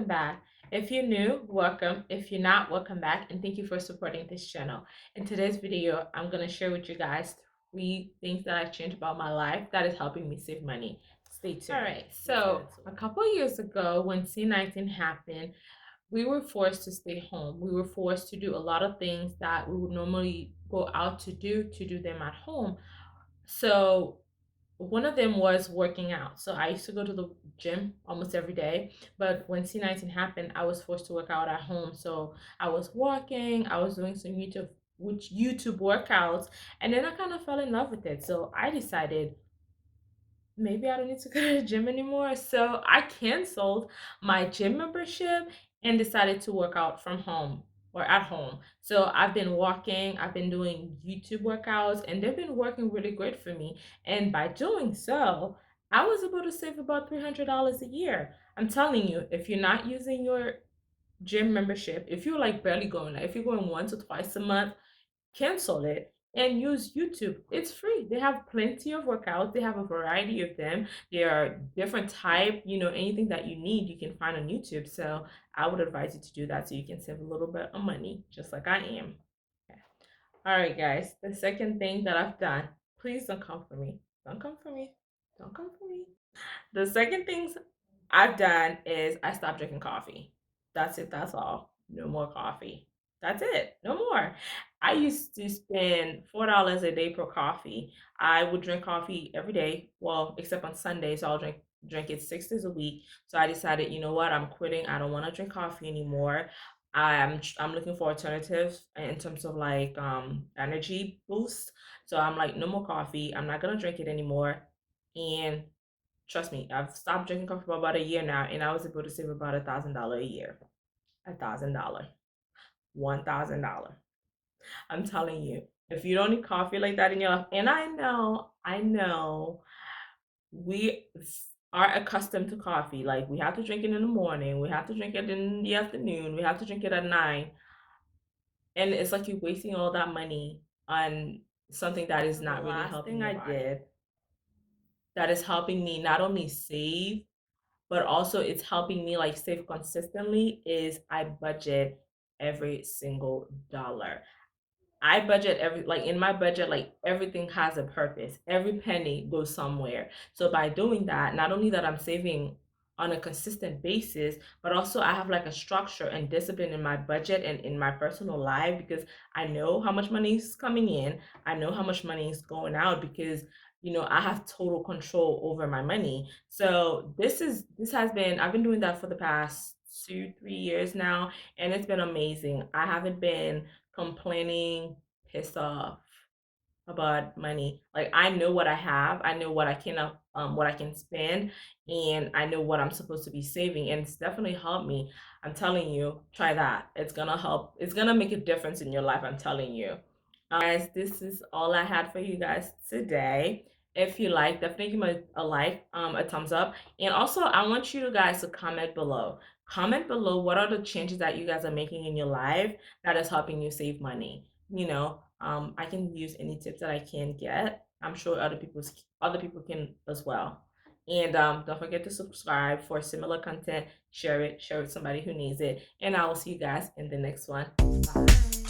welcome back. If you're new, welcome. If you're not, welcome back. And thank you for supporting this channel. In today's video, I'm going to share with you guys 3 things that I changed about my life that is helping me save money. Stay tuned. All right. So a couple of years ago, when C-19 happened, we were forced to stay home. We were forced to do a lot of things that we would normally go out to do them at home. So one of them was working out. So I used to go to the gym almost every day, but when C-19 happened, I was forced to work out at home. So I was walking, I was doing some YouTube workouts, and then I kind of fell in love with it. So I decided maybe I don't need to go to the gym anymore. So I canceled my gym membership and decided to work out from home or at home. So I've been walking, I've been doing YouTube workouts, and they've been working really great for me. And by doing so, I was able to save about $300 a year. I'm telling you, if you're not using your gym membership, if you're like barely going, like if you're going once or twice a month, cancel it and use YouTube. It's free. They have plenty of workouts. They have a variety of them. There are different type, anything that you need, you can find on YouTube. So I would advise you to do that so you can save a little bit of money, just like I am. Okay. All right, guys. The second thing that I've done, please don't come for me. Don't come for me. Don't come for me. The second things I've done is I stopped drinking coffee. That's it. That's all. No more coffee. That's it. No more. I used to spend $4 a day per coffee. I would drink coffee every day. Well, except on Sundays, so I'll drink it 6 days a week. So I decided, you know what, I'm quitting. I don't want to drink coffee anymore. I'm looking for alternatives in terms of like energy boost. So I'm like, no more coffee. I'm not gonna drink it anymore. And trust me, I've stopped drinking coffee for about a year now, and I was able to save about $1,000 a year. $1,000. $1,000. I'm telling you, if you don't need coffee like that in your life, and I know, we are accustomed to coffee. Like we have to drink it in the morning, we have to drink it in the afternoon, we have to drink it at 9. And it's like you're wasting all that money on something that is not really helping your body. Did that is helping me not only save, but also it's helping me like save consistently is I budget every single dollar. I budget like in my budget, like everything has a purpose. Every penny goes somewhere. So by doing that, not only that I'm saving on a consistent basis, but also I have like a structure and discipline in my budget and in my personal life because I know how much money is coming in. I know how much money is going out because I have total control over my money. So this has been I've been doing that for the past 2, 3 years now, and it's been amazing. I haven't been complaining, pissed off about money. Like I know what I have, I know what I can spend, and I know what I'm supposed to be saving, and it's definitely helped me. I'm telling you, try that. It's gonna help. It's gonna make a difference in your life. I'm telling you. Guys, this is all I had for you guys today. If you like, definitely give me a like, a thumbs up, and also I want you guys to comment below. Comment below what are the changes that you guys are making in your life that is helping you save money. I can use any tips that I can get. I'm sure other people can as well. And don't forget to subscribe for similar content. Share it with somebody who needs it. And I will see you guys in the next one. Bye.